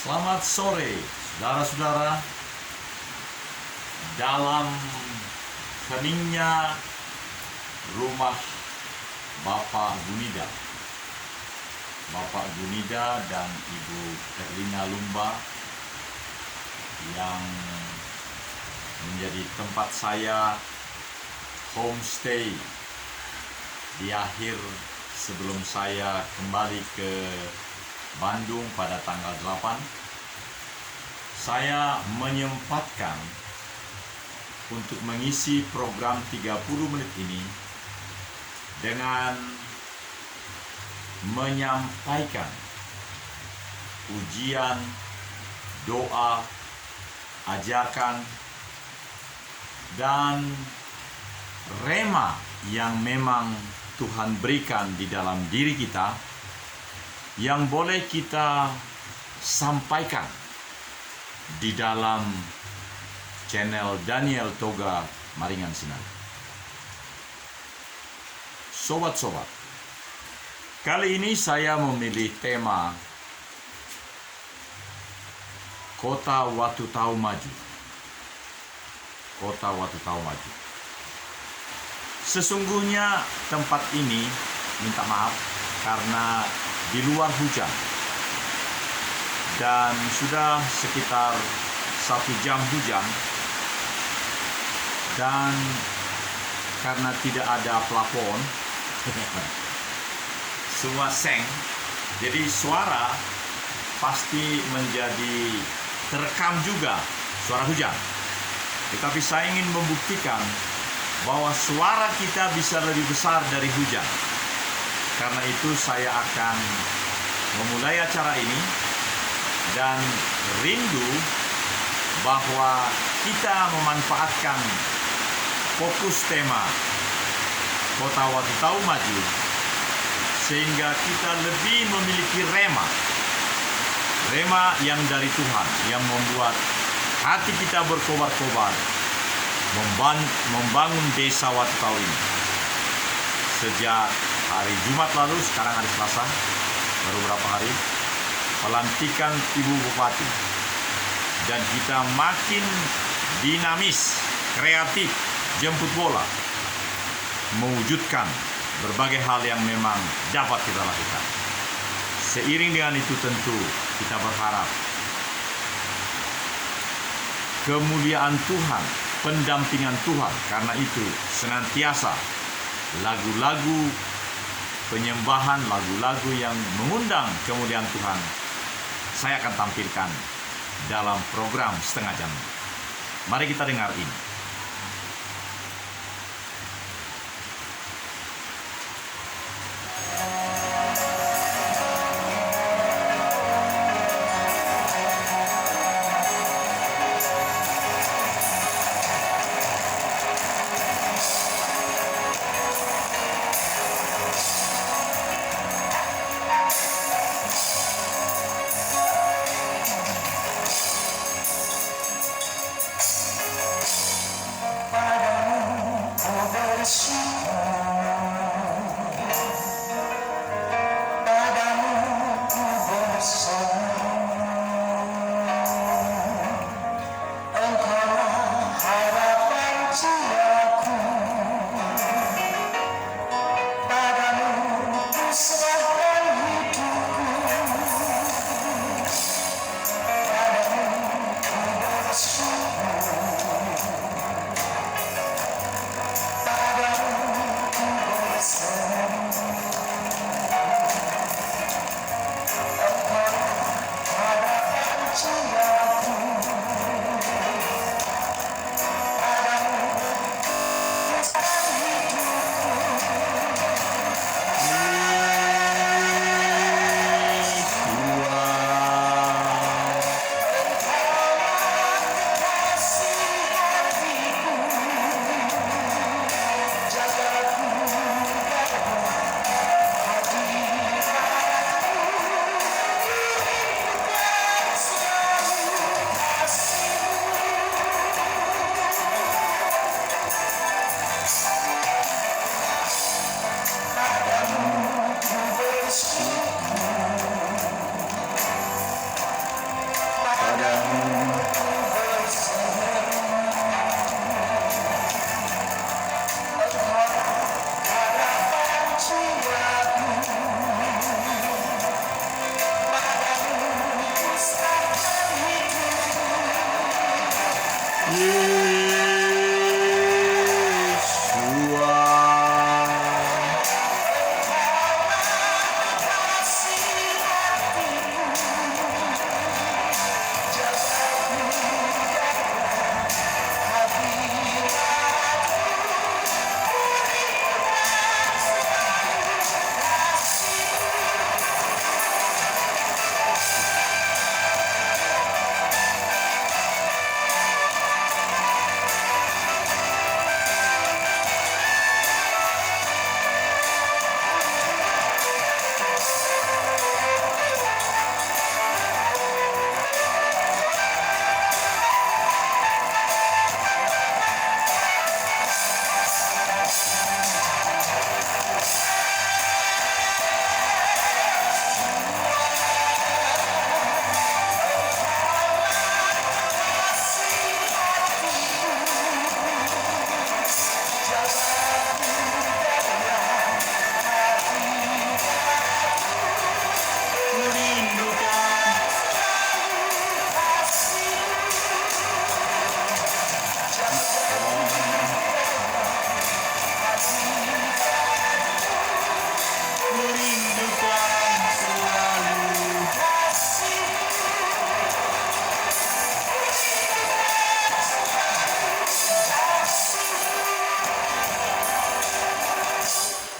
Selamat sore, saudara-saudara. Dalam heningnya rumah Bapak Gunida dan Ibu Erlina Lumba yang menjadi tempat saya homestay di akhir sebelum saya kembali ke Bandung pada tanggal 8. Saya menyempatkan untuk mengisi program 30 menit ini dengan menyampaikan ujian, doa, ajakan, dan rema yang memang Tuhan berikan di dalam diri kita, yang boleh kita sampaikan di dalam channel Daniel Toga Maringan Sinan. Sobat-sobat, kali ini saya memilih tema Kota Waktu Tahu Maju. Kota Waktu Tahu Maju. Sesungguhnya tempat ini, minta maaf karena di luar hujan dan sudah sekitar 1 jam hujan, dan karena tidak ada plafon semua seng, jadi suara pasti menjadi terekam juga, suara hujan. Tetapi saya ingin membuktikan bahwa suara kita bisa lebih besar dari hujan. Karena itu saya akan memulai acara ini dan rindu bahwa kita memanfaatkan fokus tema Kota Waktu Tahu Maju sehingga kita lebih memiliki rema yang dari Tuhan, yang membuat hati kita berkobar-kobar membangun desa Waktu Tahu ini. Sejak hari Jumat lalu, sekarang hari Selasa, baru beberapa hari, pelantikan Ibu Bupati, dan kita makin dinamis, kreatif, jemput bola, mewujudkan berbagai hal yang memang dapat kita lakukan. Seiring dengan itu tentu kita berharap kemuliaan Tuhan, pendampingan Tuhan. Karena itu senantiasa lagu-lagu penyembahan, lagu-lagu yang mengundang kemuliaan Tuhan saya akan tampilkan dalam program setengah jam. Mari kita dengar ini.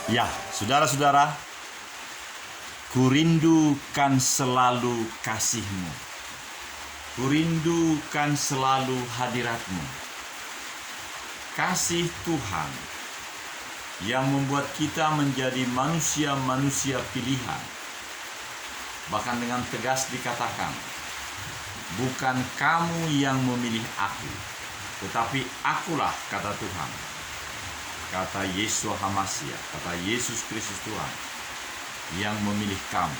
Ya, saudara-saudara, kurindukan selalu kasih-Mu. Kurindukan selalu hadirat-Mu. Kasih Tuhan yang membuat kita menjadi manusia-manusia pilihan. Bahkan dengan tegas dikatakan, bukan kamu yang memilih aku, tetapi akulah, kata Tuhan. Kata Yeshua HaMashiach, kata Yesus Kristus Tuhan, yang memilih kamu.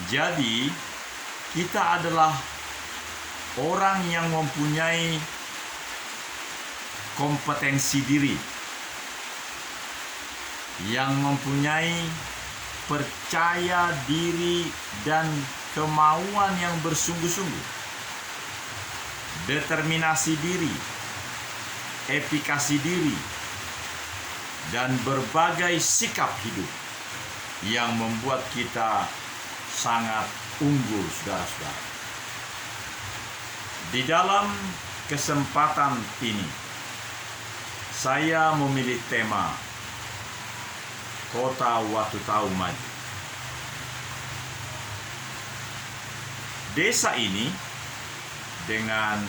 Jadi, kita adalah orang yang mempunyai kompetensi diri, yang mempunyai percaya diri dan kemauan yang bersungguh-sungguh, determinasi diri, efikasi diri, dan berbagai sikap hidup yang membuat kita sangat unggul, saudara-saudara. Di dalam kesempatan ini, saya memilih tema Kota Waktu Tahu Maju. Desa ini dengan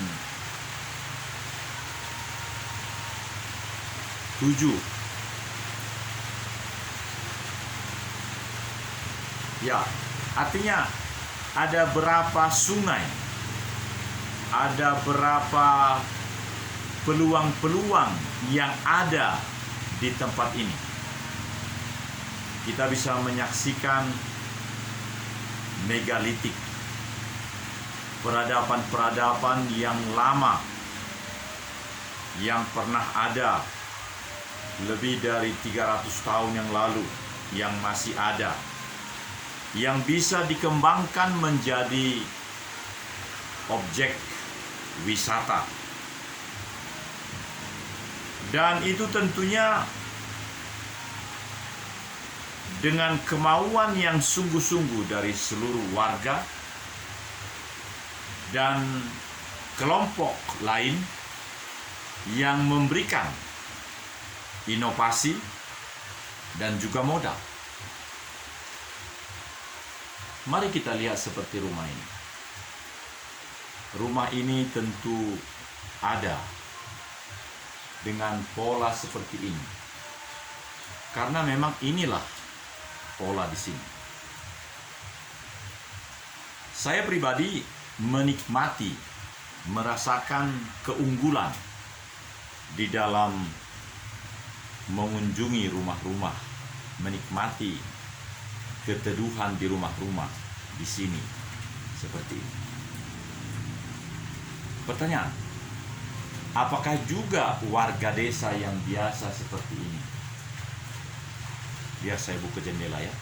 7 ya, artinya ada berapa sungai, ada berapa peluang-peluang yang ada di tempat ini. Kita bisa menyaksikan megalitik, peradaban-peradaban yang lama yang pernah ada lebih dari 300 tahun yang lalu, yang masih ada, yang bisa dikembangkan menjadi objek wisata. Dan itu tentunya dengan kemauan yang sungguh-sungguh dari seluruh warga dan kelompok lain yang memberikan inovasi dan juga modal. Mari kita lihat seperti rumah ini. Rumah ini tentu ada dengan pola seperti ini, karena memang inilah pola di sini. Saya pribadi menikmati, merasakan keunggulan di dalam mengunjungi rumah-rumah, menikmati keteduhan di rumah-rumah di sini seperti ini. Pertanyaan, apakah juga warga desa yang biasa seperti ini? Biar saya buka jendela ya.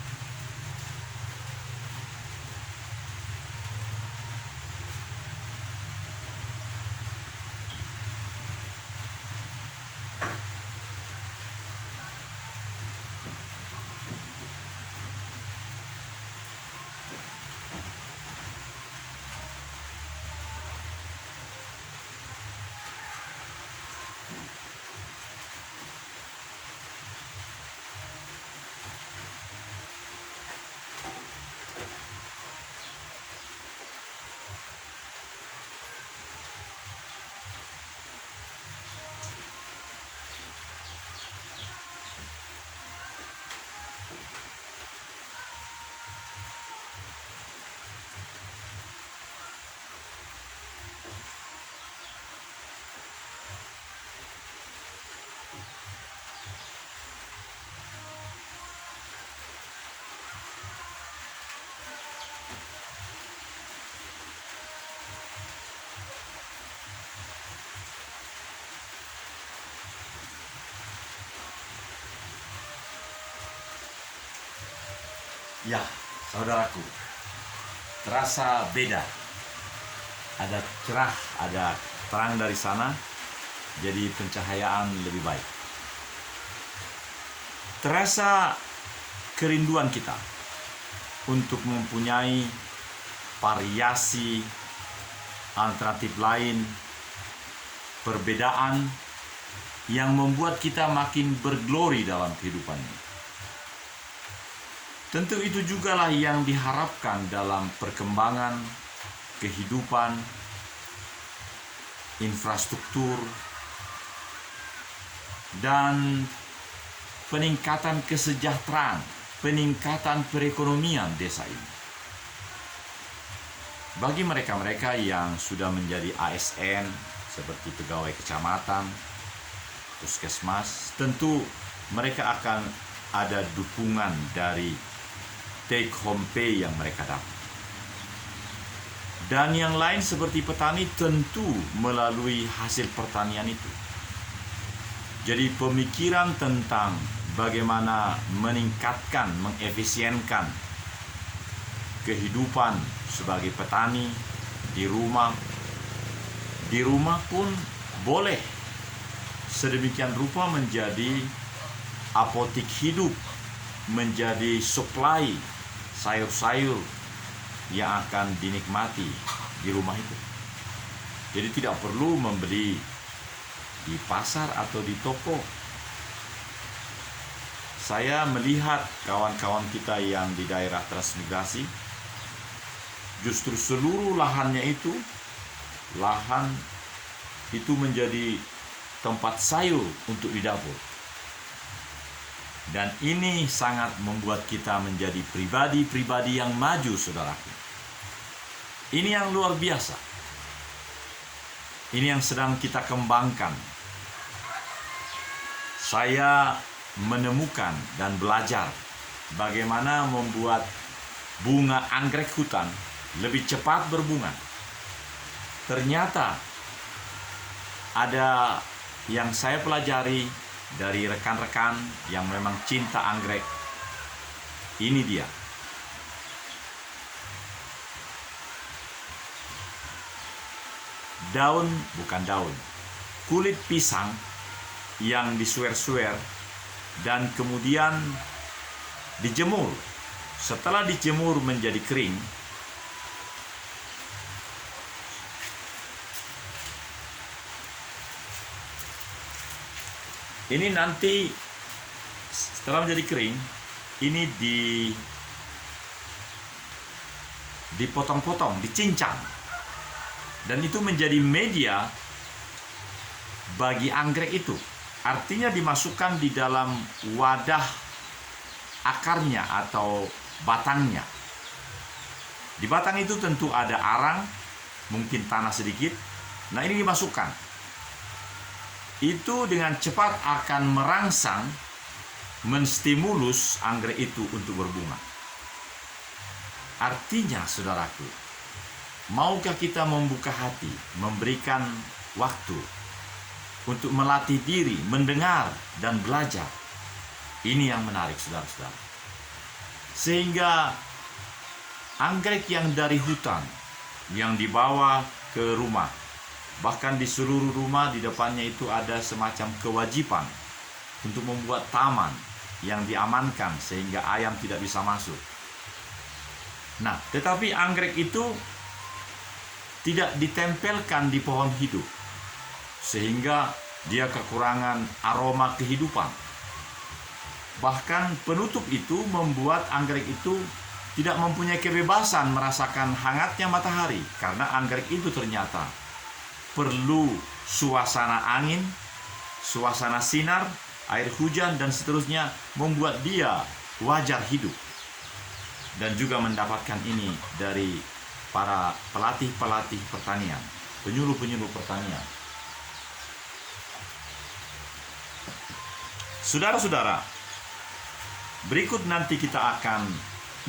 Ya, saudaraku, terasa beda. Ada cerah, ada terang dari sana, jadi pencahayaan lebih baik. Terasa kerinduan kita untuk mempunyai variasi alternatif lain, perbedaan yang membuat kita makin berglori dalam kehidupan ini. Tentu itu jugalah yang diharapkan dalam perkembangan kehidupan, infrastruktur, dan peningkatan kesejahteraan, peningkatan perekonomian desa ini. Bagi mereka-mereka yang sudah menjadi ASN, seperti pegawai kecamatan, puskesmas, tentu mereka akan ada dukungan dari take home pay yang mereka dapat. Dan yang lain seperti petani tentu melalui hasil pertanian itu. Jadi pemikiran tentang bagaimana meningkatkan, mengefisienkan kehidupan sebagai petani di rumah pun boleh sedemikian rupa menjadi apotik hidup, menjadi supply sayur-sayur yang akan dinikmati di rumah itu. Jadi tidak perlu membeli di pasar atau di toko. Saya melihat kawan-kawan kita yang di daerah transmigrasi, justru seluruh lahan itu menjadi tempat sayur untuk di dapur. Dan ini sangat membuat kita menjadi pribadi-pribadi yang maju, saudaraku. Ini yang luar biasa. Ini yang sedang kita kembangkan. Saya menemukan dan belajar bagaimana membuat bunga anggrek hutan lebih cepat berbunga. Ternyata ada yang saya pelajari dari rekan-rekan yang memang cinta anggrek. Ini dia. Kulit pisang yang disuer-suer dan kemudian dijemur. Setelah dijemur menjadi kering, ini nanti setelah menjadi kering, ini dipotong-potong, dicincang. Dan itu menjadi media bagi anggrek itu. Artinya dimasukkan di dalam wadah akarnya atau batangnya. Di batang itu tentu ada arang, mungkin tanah sedikit. Nah, ini dimasukkan. Itu dengan cepat akan merangsang, menstimulus anggrek itu untuk berbunga. Artinya, saudaraku, maukah kita membuka hati, memberikan waktu untuk melatih diri, mendengar dan belajar? Ini yang menarik, saudara-saudara. Sehingga anggrek yang dari hutan, yang dibawa ke rumah, bahkan di seluruh rumah di depannya itu ada semacam kewajiban untuk membuat taman yang diamankan sehingga ayam tidak bisa masuk. Nah, tetapi anggrek itu tidak ditempelkan di pohon hidup, sehingga dia kekurangan aroma kehidupan. Bahkan penutup itu membuat anggrek itu tidak mempunyai kebebasan merasakan hangatnya matahari, karena anggrek itu ternyata perlu suasana angin, suasana sinar, air hujan, dan seterusnya, membuat dia wajar hidup. Dan juga mendapatkan ini dari para pelatih-pelatih pertanian, penyuluh-penyuluh pertanian. Saudara-saudara, berikut nanti kita akan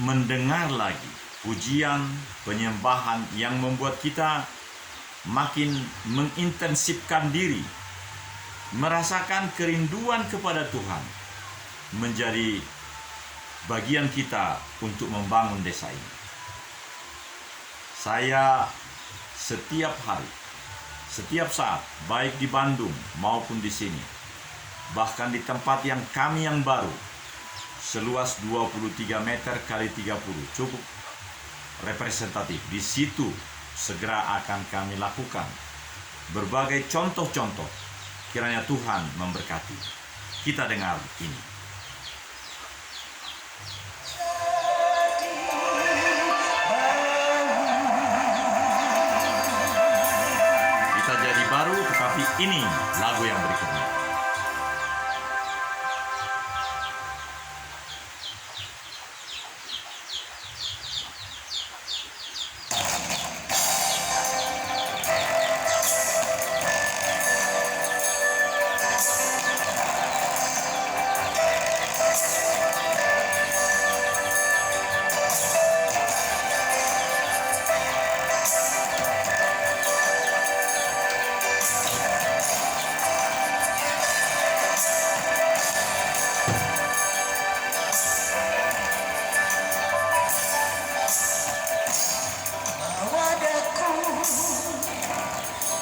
mendengar lagi pujian, penyembahan yang membuat kita makin mengintensifkan diri, merasakan kerinduan kepada Tuhan, menjadi bagian kita untuk membangun desa ini. Saya setiap hari, setiap saat, baik di Bandung maupun di sini, bahkan di tempat yang kami yang baru, seluas 23 meter kali 30, cukup representatif. Di situ segera akan kami lakukan berbagai contoh-contoh. Kiranya Tuhan memberkati. Kita dengar ini. Kita jadi baru, tetapi ini lagu yang berikutnya.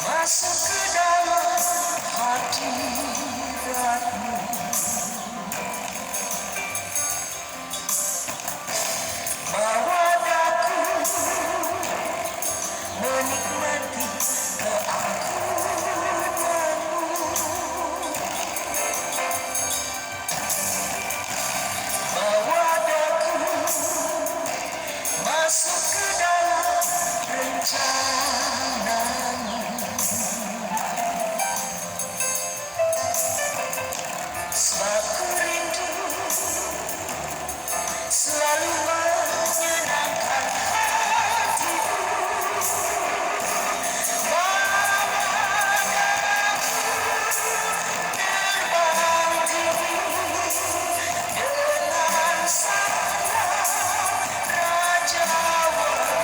Masuk ke dalam hadiratmu, bawa daku menikmati keagunganmu. Bawa daku masuk ke dalam rencanamu. Sebab ku rindu selalu menyenangkan hatimu. Terbang tinggi dengan sayap Raja Wali.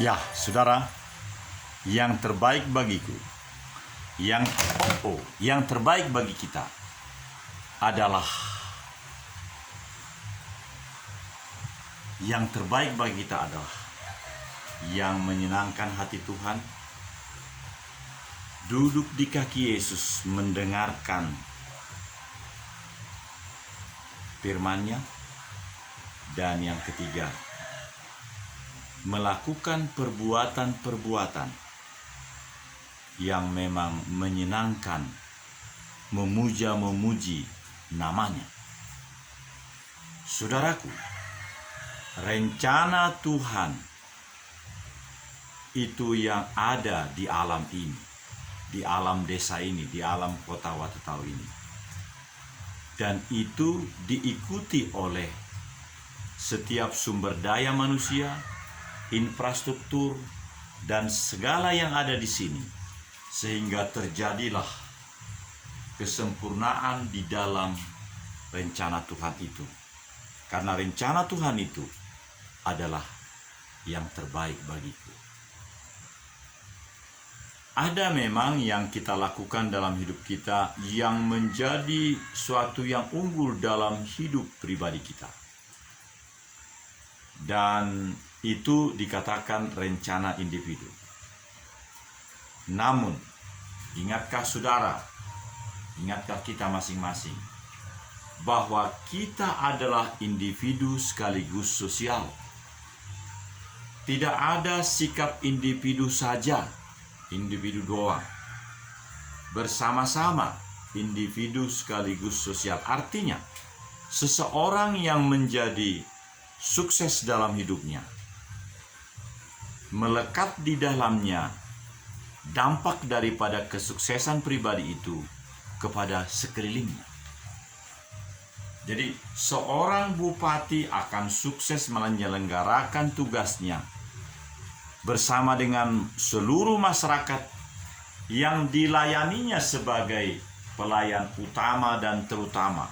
Ya, saudara, yang terbaik bagiku, yang terbaik bagi kita adalah yang menyenangkan hati Tuhan, duduk di kaki Yesus mendengarkan firman-Nya, dan yang ketiga, melakukan perbuatan-perbuatan yang memang menyenangkan, memuji namanya. Saudaraku, rencana Tuhan itu yang ada di alam ini, di alam desa ini, di alam kota Watutau ini. Dan itu diikuti oleh setiap sumber daya manusia, infrastruktur, dan segala yang ada di sini, sehingga terjadilah kesempurnaan di dalam rencana Tuhan itu. Karena rencana Tuhan itu adalah yang terbaik bagiku. Ada memang yang kita lakukan dalam hidup kita yang menjadi suatu yang unggul dalam hidup pribadi kita. Dan itu dikatakan rencana individu. Namun, ingatkah saudara, ingatkah kita masing-masing, bahwa kita adalah individu sekaligus sosial. Tidak ada sikap individu saja, individu doang. Bersama-sama, individu sekaligus sosial. Artinya, seseorang yang menjadi sukses dalam hidupnya, melekat di dalamnya dampak daripada kesuksesan pribadi itu kepada sekelilingnya. Jadi seorang bupati akan sukses menyelenggarakan tugasnya bersama dengan seluruh masyarakat yang dilayaninya sebagai pelayan utama dan terutama,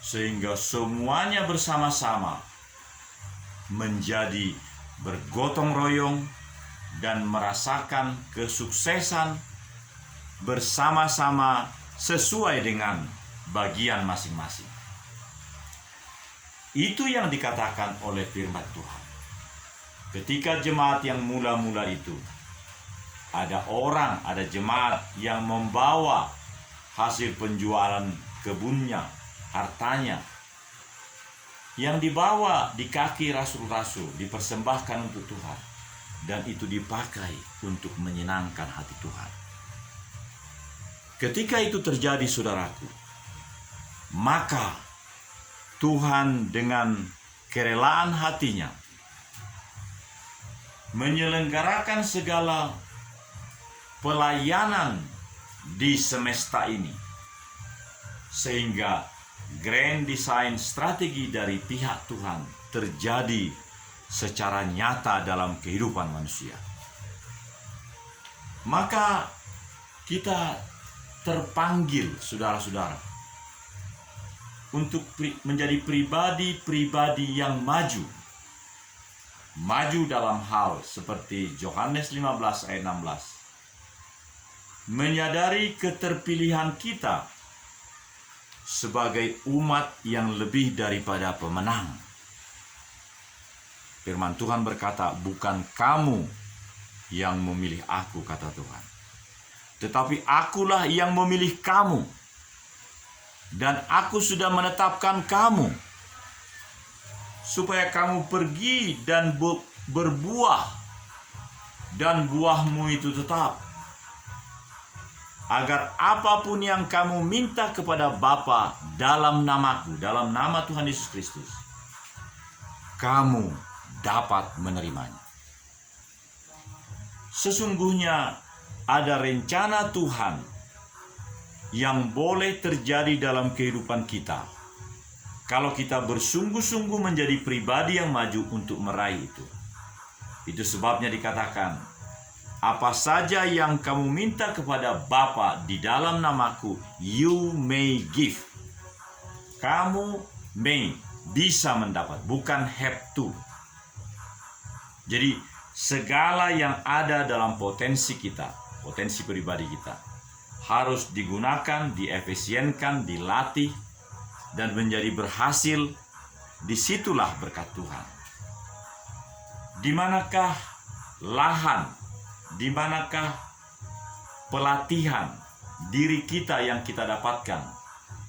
sehingga semuanya bersama-sama menjadi bergotong royong dan merasakan kesuksesan bersama-sama sesuai dengan bagian masing-masing. Itu yang dikatakan oleh firman Tuhan. Ketika jemaat yang mula-mula itu, ada jemaat yang membawa hasil penjualan kebunnya, hartanya, yang dibawa di kaki rasul-rasul, dipersembahkan untuk Tuhan, dan itu dipakai untuk menyenangkan hati Tuhan. Ketika itu terjadi, saudaraku, maka Tuhan dengan kerelaan hatinya menyelenggarakan segala pelayanan di semesta ini, sehingga grand design strategi dari pihak Tuhan terjadi secara nyata dalam kehidupan manusia. Maka kita terpanggil, saudara-saudara, untuk menjadi pribadi-pribadi yang maju dalam hal seperti Yohanes 15 ayat 16, menyadari keterpilihan kita sebagai umat yang lebih daripada pemenang. Firman Tuhan berkata, bukan kamu yang memilih aku, kata Tuhan, tetapi akulah yang memilih kamu, dan aku sudah menetapkan kamu supaya kamu pergi dan berbuah, dan buahmu itu tetap, agar apapun yang kamu minta kepada Bapa dalam namaku, dalam nama Tuhan Yesus Kristus, kamu dapat menerimanya. Sesungguhnya ada rencana Tuhan yang boleh terjadi dalam kehidupan kita kalau kita bersungguh-sungguh menjadi pribadi yang maju untuk meraih itu. Itu sebabnya dikatakan, apa saja yang kamu minta kepada Bapa di dalam namaku, you may give. Kamu may, bisa mendapat, bukan have to. Jadi segala yang ada dalam potensi kita, potensi pribadi kita, harus digunakan, diefisienkan, dilatih, dan menjadi berhasil. Disitulah berkat Tuhan. Di manakah lahan, di manakah pelatihan diri kita yang kita dapatkan,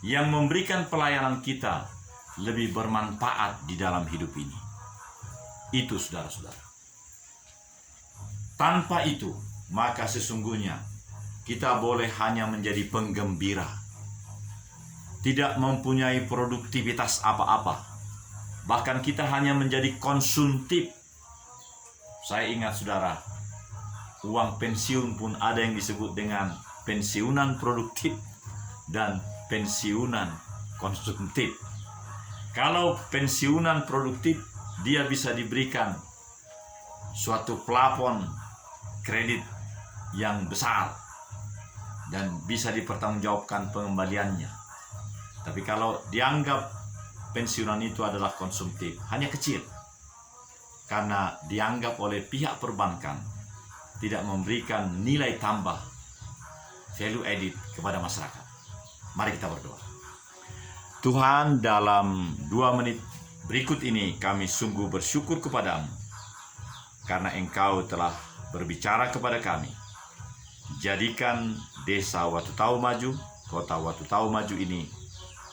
yang memberikan pelayanan kita lebih bermanfaat di dalam hidup ini. Itu saudara-saudara. Tanpa itu, maka sesungguhnya kita boleh hanya menjadi penggembira, tidak mempunyai produktivitas apa-apa, bahkan kita hanya menjadi konsumtif. Saya ingat saudara, uang pensiun pun ada yang disebut dengan pensiunan produktif dan pensiunan konsumtif. Kalau pensiunan produktif, dia bisa diberikan suatu plafon kredit yang besar dan bisa dipertanggungjawabkan pengembaliannya. Tapi kalau dianggap pensiunan itu adalah konsumtif, hanya kecil, karena dianggap oleh pihak perbankan tidak memberikan nilai tambah, value added kepada masyarakat. Mari kita berdoa. Tuhan, dalam 2 menit berikut ini kami sungguh bersyukur kepadamu karena Engkau telah berbicara kepada kami. Jadikan desa Watu Tau Maju, kota Watu Tau Maju ini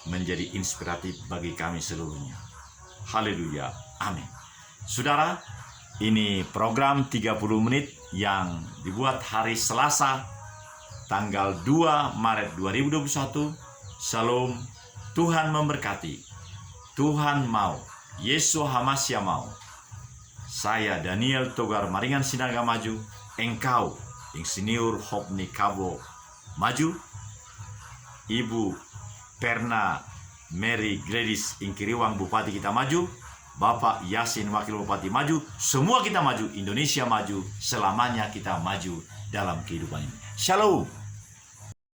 menjadi inspiratif bagi kami seluruhnya. Haleluya. Amin. Saudara, ini program 30 menit yang dibuat hari Selasa, tanggal 2 Maret 2021. Shalom, Tuhan memberkati. Tuhan mau, Yesus Hamasya mau. Saya Daniel Togar Maringan Sinaga maju, engkau Insinyur Hopni Kabo maju, Ibu Perna Mary Gladys Ingkiriwang Bupati kita maju, Bapak Yasin Wakil Bupati maju, semua kita maju, Indonesia maju, selamanya kita maju dalam kehidupan ini. Shalom.